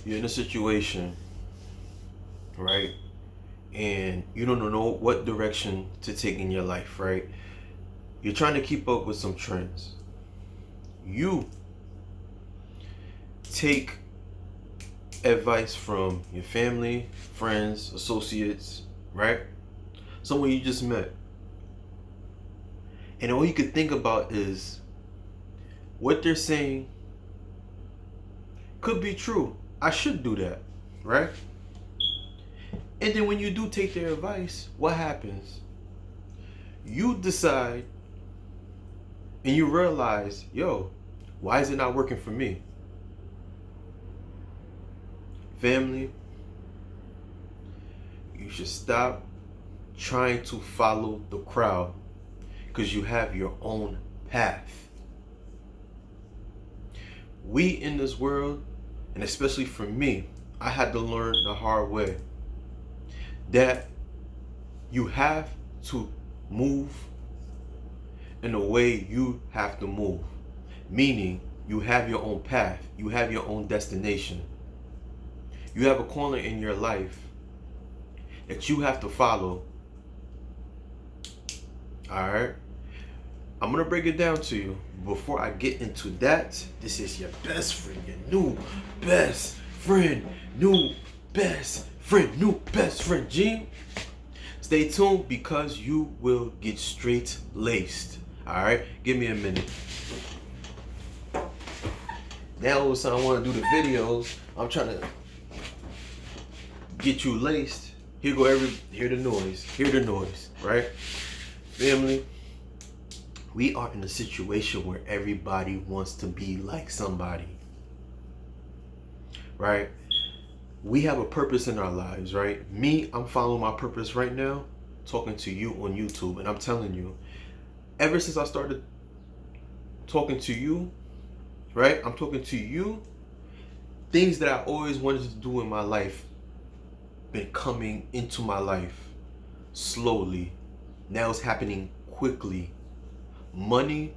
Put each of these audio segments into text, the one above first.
You're in a situation, right? And you don't know what direction to take in your life, right? You're trying to keep up with some trends. You take advice from your family, friends, associates, right? Someone you just met. And all you can think about is what they're saying could be true. I should do that, right? And then when you do take their advice, what happens? You decide and you realize, yo, why is it not working for me? Family, you should stop trying to follow the crowd because you have your own path. We in this world, and especially for me, I had to learn the hard way that you have to move in the way you have to move. Meaning, you have your own path, you have your own destination. You have a corner in your life that you have to follow. Alright? I'm gonna break it down to you. Before I get into that, this is your best friend, your new best friend, new best friend, Gene. Stay tuned because you will get straight laced. Alright? Give me a minute. Now all of a sudden I want to do the videos. I'm trying to get you laced. Hear the noise, right? Family, we are in a situation where everybody wants to be like somebody, right? We have a purpose in our lives, right? Me, I'm following my purpose right now, talking to you on YouTube, and I'm telling you, ever since I started talking to you, right? I'm talking to you, things that I always wanted to do in my life been coming into my life slowly. Now it's happening quickly. Money,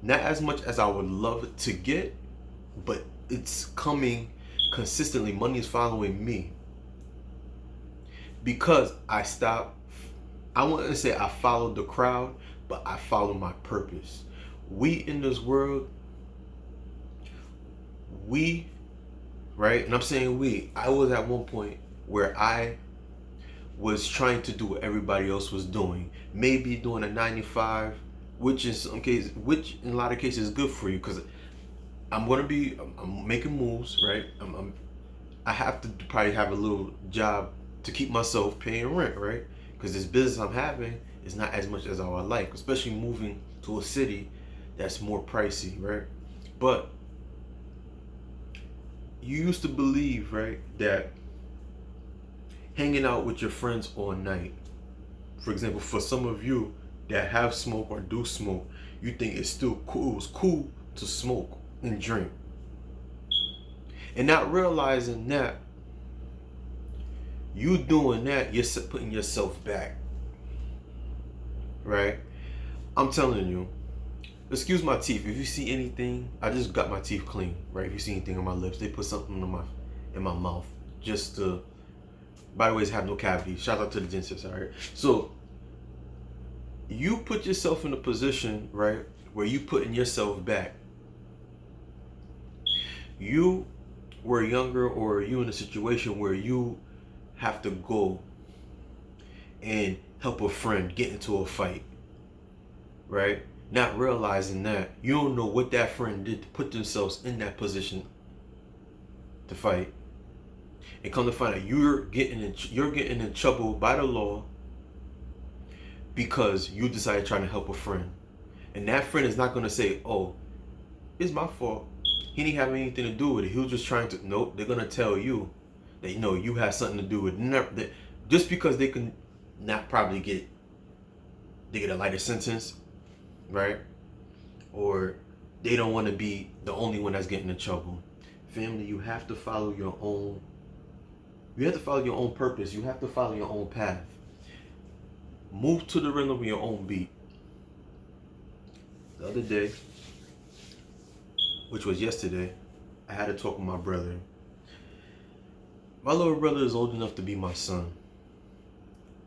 not as much as I would love to get, but it's coming consistently. Money is following me because I want to say I followed the crowd, but I follow my purpose. We in this world, right? And I'm saying I was at one point where I was trying to do what everybody else was doing. Maybe doing a 9 to 5, which in a lot of cases is good for you because I'm making moves, right? I have to probably have a little job to keep myself paying rent, right? Because this business I'm having is not as much as I would like, especially moving to a city that's more pricey, right? But you used to believe, right, that hanging out with your friends all night, for example, for some of you that have smoke or do smoke, you think it's still cool. It was cool to smoke and drink, and not realizing that you doing that, you're putting yourself back, right? I'm telling you. Excuse my teeth. If you see anything, I just got my teeth clean, right? If you see anything on my lips, they put something in my mouth just to. By the way, have no cavity. Shout out to the dentist, all right? So you put yourself in a position, right, where you putting yourself back. You were younger, or you in a situation where you have to go and help a friend get into a fight, right? Not realizing that you don't know what that friend did to put themselves in that position to fight, and come to find out you're getting in trouble by the law because you decided trying to help a friend, and that friend is not going to say, "Oh, it's my fault. He didn't have anything to do with it. He was just trying to." Nope, they're going to tell you that you had something to do with it. Just because they can not probably get a lighter sentence, right? Or they don't want to be the only one that's getting in trouble. Family, you have to follow your own. You have to follow your own purpose. You have to follow your own path. Move to the rhythm of your own beat. The other day, which was yesterday, I had to talk with my brother. My little brother is old enough to be my son.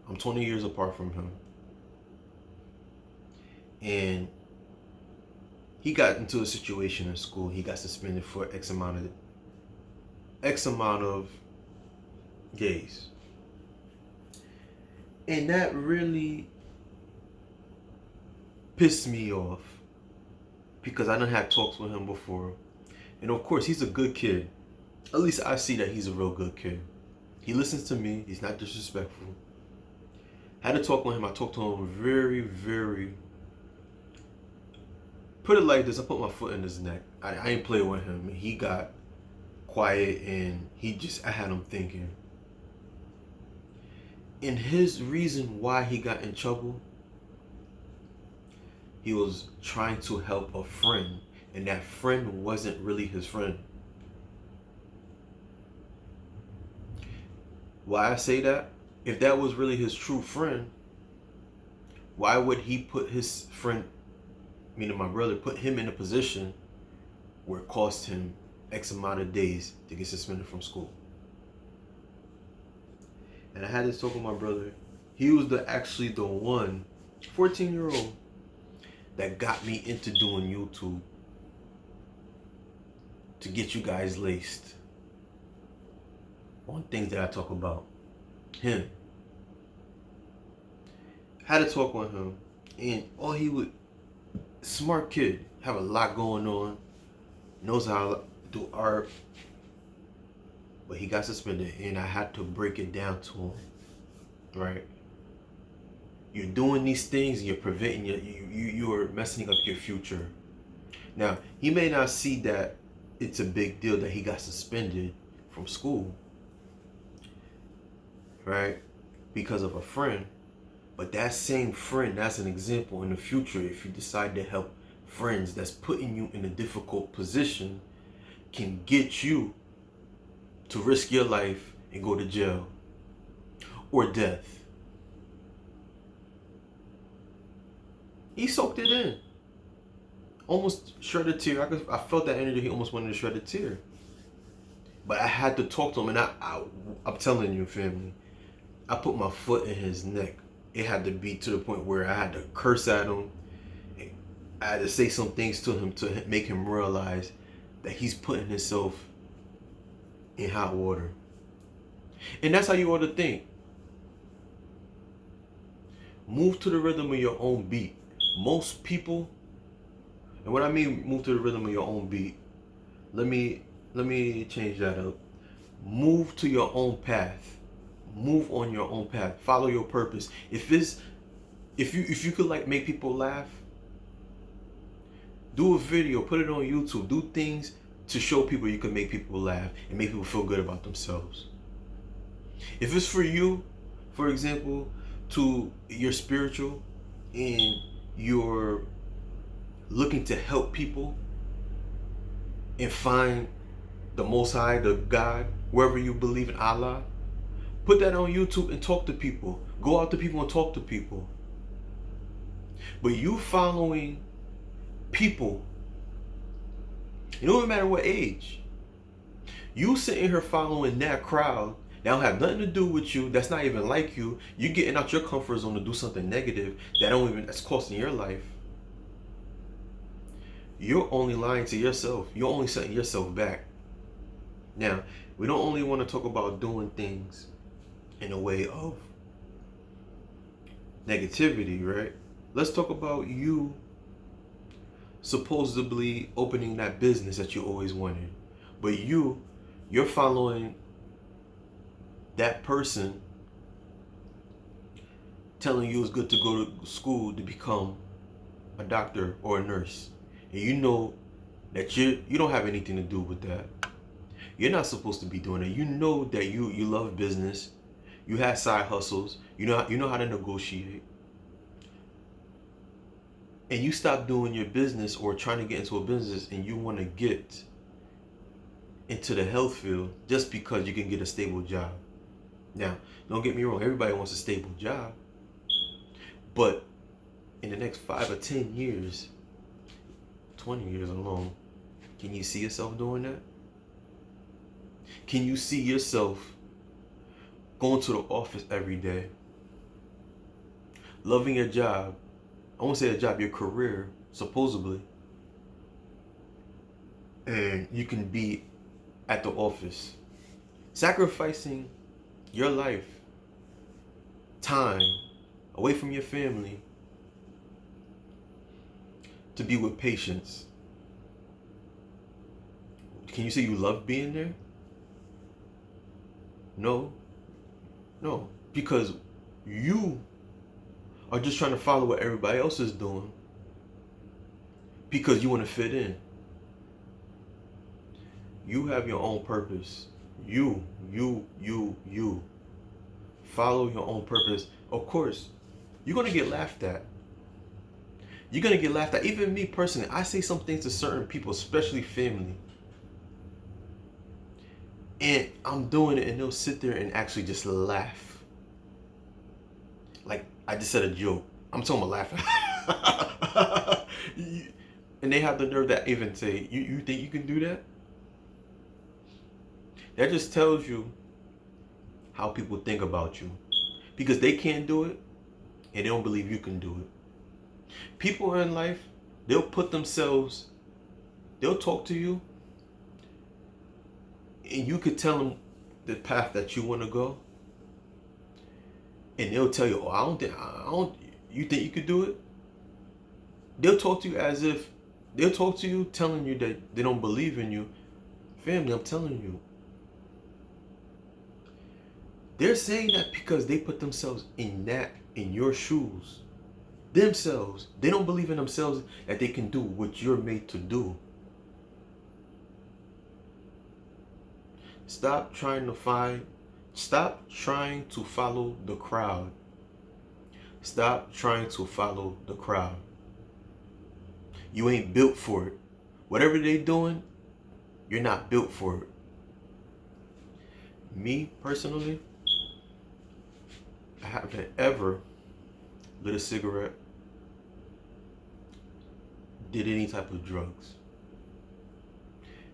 I'm 20 years apart from him. And he got into a situation in school. He got suspended for X amount of days. And that really pissed me off because I done had talks with him before. And of course, he's a good kid. At least I see that he's a real good kid. He listens to me. He's not disrespectful. Had to talk with him. I talked to him very, very... Put it like this. I put my foot in his neck. I ain't play with him. He got quiet and I had him thinking. And his reason why he got in trouble, he was trying to help a friend. And that friend wasn't really his friend. Why I say that? If that was really his true friend, why would he put his friend, meaning my brother, put him in a position where it cost him X amount of days to get suspended from school? And I had this talk with my brother. He was actually the one, 14-year-old, that got me into doing YouTube to get you guys laced on things that I talk about. Him. Had to talk with him, and smart kid, have a lot going on, knows how to do art, but he got suspended, and I had to break it down to him. Right? You're doing these things, and you're preventing you're messing up your future. Now, he may not see that it's a big deal that he got suspended from school, right? Because of a friend. But that same friend, that's an example in the future. If you decide to help friends that's putting you in a difficult position, can get you to risk your life and go to jail or death. He soaked it in. Almost shed a tear. I felt that energy. He almost wanted to shed a tear. But I had to talk to him, and I'm telling you, family, I put my foot in his neck. It had to be to the point where I had to curse at him. I had to say some things to him to make him realize that he's putting himself in hot water. And that's how you ought to think. Move to the rhythm of your own beat. Most people, and when I mean move to the rhythm of your own beat, let me change that up. Move to your own path. Move on your own path. Follow your purpose. If you could like make people laugh, do a video, put it on YouTube, do things to show people you can make people laugh and make people feel good about themselves. If it's for you, for example, to you're spiritual and you're looking to help people and find the Most High, the God, wherever you believe in, Allah, put that on YouTube and talk to people. Go out to people and talk to people. But you following people, it don't matter what age, you sitting here following that crowd that don't have nothing to do with you, that's not even like you, you getting out your comfort zone to do something negative that's costing your life. You're only lying to yourself. You're only setting yourself back. Now, we don't only want to talk about doing things in a way of negativity, right? Let's talk about you supposedly opening that business that you always wanted. But you're following that person telling you it's good to go to school to become a doctor or a nurse. And you know that you don't have anything to do with that. You're not supposed to be doing it. You know that you love business. You have side hustles. You know how to negotiate. And you stop doing your business or trying to get into a business and you want to get into the health field just because you can get a stable job. Now, don't get me wrong. Everybody wants a stable job. But in the next 5 or 10 years, 20 years alone, can you see yourself doing that? Can you see yourself going to the office every day, loving your job. I won't say a job, your career, supposedly. And you can be at the office, sacrificing your life, time, away from your family to be with patients. Can you say you love being there? No. No. Because you are just trying to follow what everybody else is doing because you want to fit in. You have your own purpose. You. Follow your own purpose. Of course, you're going to get laughed at. You're going to get laughed at. Even me personally, I say some things to certain people, especially family. And I'm doing it and they'll sit there and actually just laugh. Like I just said a joke. I'm talking about laughing. And they have the nerve to even say, you think you can do that? That just tells you how people think about you. Because they can't do it and they don't believe you can do it. People in life, they'll put themselves, they'll talk to you and you could tell them the path that you want to go. And they'll tell you, oh, you think you could do it? They'll talk to you as if, they'll talk to you telling you that they don't believe in you. Family, I'm telling you. They're saying that because they put themselves in your shoes. Themselves. They don't believe in themselves that they can do what you're made to do. Stop trying to follow the crowd. Stop trying to follow the crowd. You ain't built for it. Whatever they doing, you're not built for it. Me, personally, I haven't ever lit a cigarette, did any type of drugs.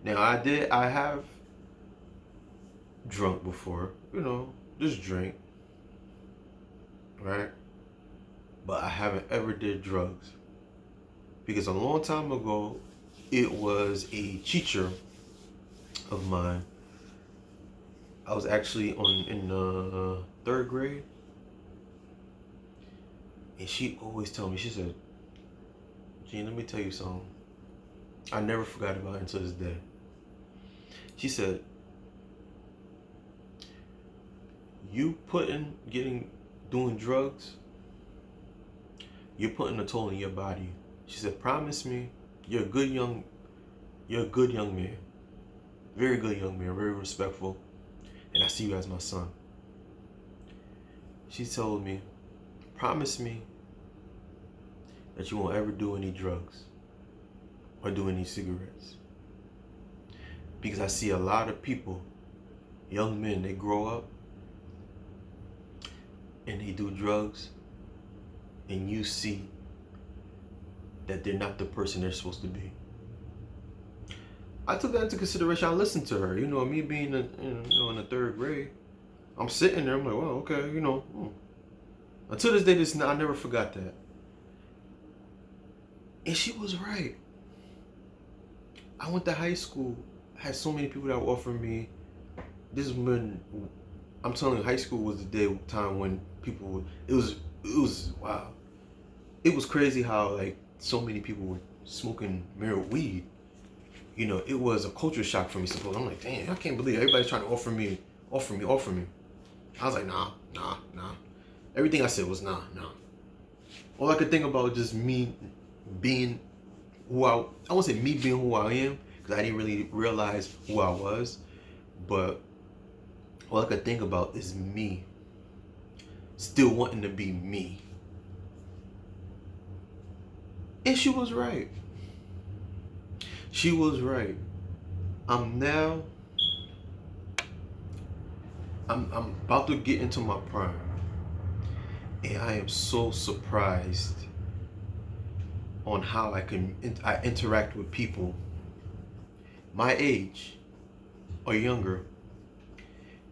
Now I have drunk before, just drink, right? But I haven't ever did drugs. Because a long time ago, it was a teacher of mine. I was actually in the 3rd grade. And she always told me, she said, Gene, let me tell you something. I never forgot about it until this day. She said, you doing drugs, you're putting a toll on your body. She said, promise me, you're a good young man. Very good young man, very respectful. And I see you as my son. She told me, promise me that you won't ever do any drugs or do any cigarettes. Because I see a lot of people, young men, they grow up and they do drugs and you see that they're not the person they're supposed to be. I took that into consideration. I listened to her. Me being in the 3rd grade, I'm sitting there. I'm like, well, okay, Until this day, I never forgot that. And she was right. I went to high school. I had so many people that were offering me. This is when, I'm telling you, high school was the time when people would, it was wow. It was crazy how so many people were smoking weed. It was a culture shock for me. So I'm like, damn, I can't believe everybody's trying to offer me. I was like, nah. Everything I said was nah. All I could think about was just me being who I won't say me being who I am, because I didn't really realize who I was. But all I could think about is me still wanting to be me. And she was right. She was right. I'm about to get into my prime. And I am so surprised on how I interact with people my age or younger.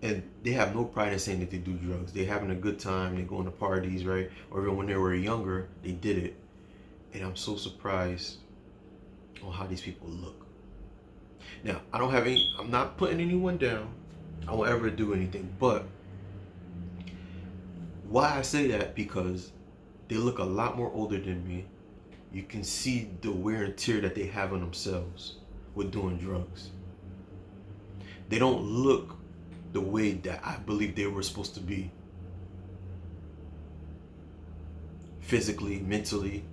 And they have no pride in saying that they do drugs. They're having a good time. They're going to parties, right? Or even when they were younger, they did it. And I'm so surprised on how these people look. Now, I'm not putting anyone down. I won't ever do anything. But why I say that, because they look a lot more older than me. You can see the wear and tear that they have on themselves with doing drugs. They don't look the way that I believe they were supposed to be. Physically, mentally.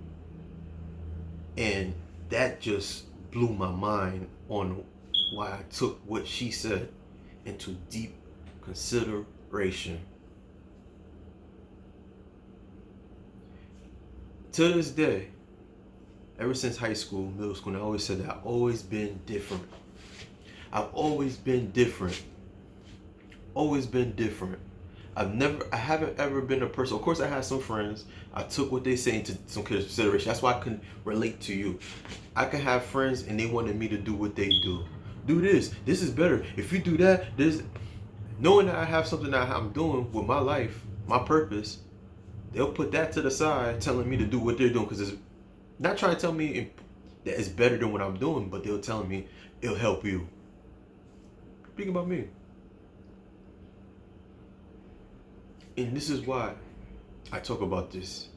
And that just blew my mind on why I took what she said into deep consideration. To this day, ever since high school, middle school, and I always said that I've always been different. I've always been different. Always been different. I haven't ever been a person. Of course, I had some friends. I took what they say into some consideration. That's why I can relate to you. I can have friends and they wanted me to do what they do. Do this. This is better. If you do that, this. Knowing that I have something that I'm doing with my life, my purpose, they'll put that to the side, telling me to do what they're doing, because it's not trying to tell me that it's better than what I'm doing, but they'll tell me it'll help you. Speaking about me. And this is why I talk about this.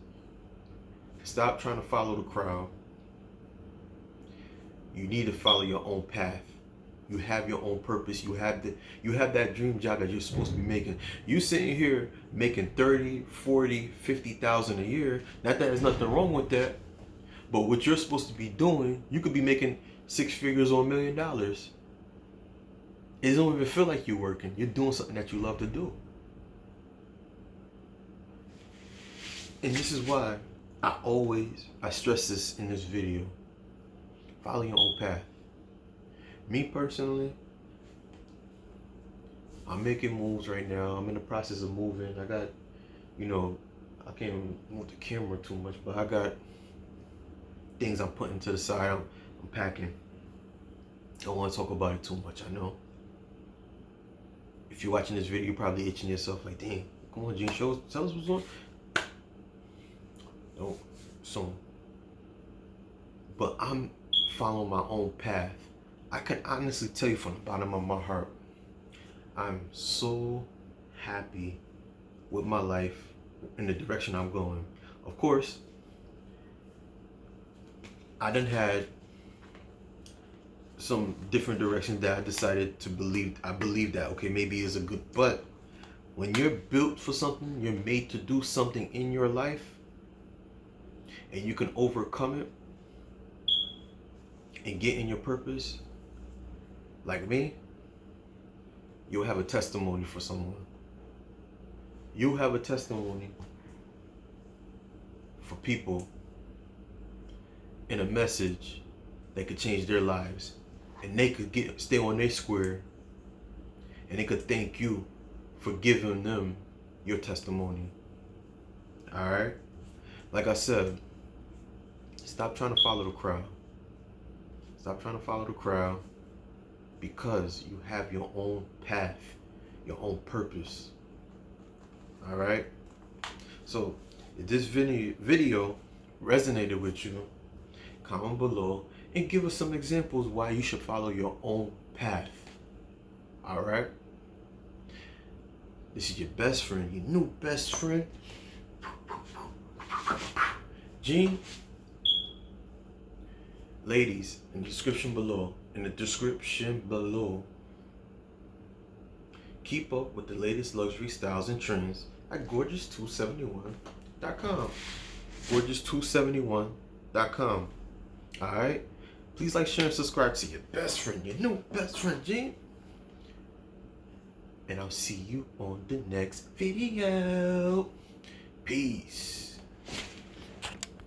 Stop trying to follow the crowd. You need to follow your own path. You have your own purpose. You have that dream job that you're supposed to be making. You sitting here making 30, 40, 50,000 a year. Not that there's nothing wrong with that. But what you're supposed to be doing, you could be making 6 figures or $1 million. It don't even feel like you're working. You're doing something that you love to do. And this is why I stress this in this video. Follow your own path. Me personally, I'm making moves right now. I'm in the process of moving. I got, I can't even move the camera too much, but I got things I'm putting to the side. I'm packing. I don't want to talk about it too much, I know. If you're watching this video, you're probably itching yourself like, dang, come on, Gene, tell us what's on. No, soon. But I'm following my own path. I can honestly tell you from the bottom of my heart, I'm so happy with my life in the direction I'm going. Of course, I done had some different directions that I decided to believe. I believe that, okay, maybe it's a good, but when you're built for something, you're made to do something in your life, and you can overcome it and get in your purpose, like me, you'll have a testimony for someone. You'll have a testimony for people and a message that could change their lives. And they could stay on their square, and they could thank you for giving them your testimony. Alright? Like I said, stop trying to follow the crowd. Stop trying to follow the crowd, because you have your own path, your own purpose. Alright? So, if this video resonated with you, comment below and give us some examples why you should follow your own path. Alright? This is your best friend, your new best friend, Gene. Ladies, in the description below, keep up with the latest luxury styles and trends at gorgeous271.com. gorgeous271.com. Alright? Please like, share, and subscribe to your best friend, your new best friend, Gene. And I'll see you on the next video. Peace.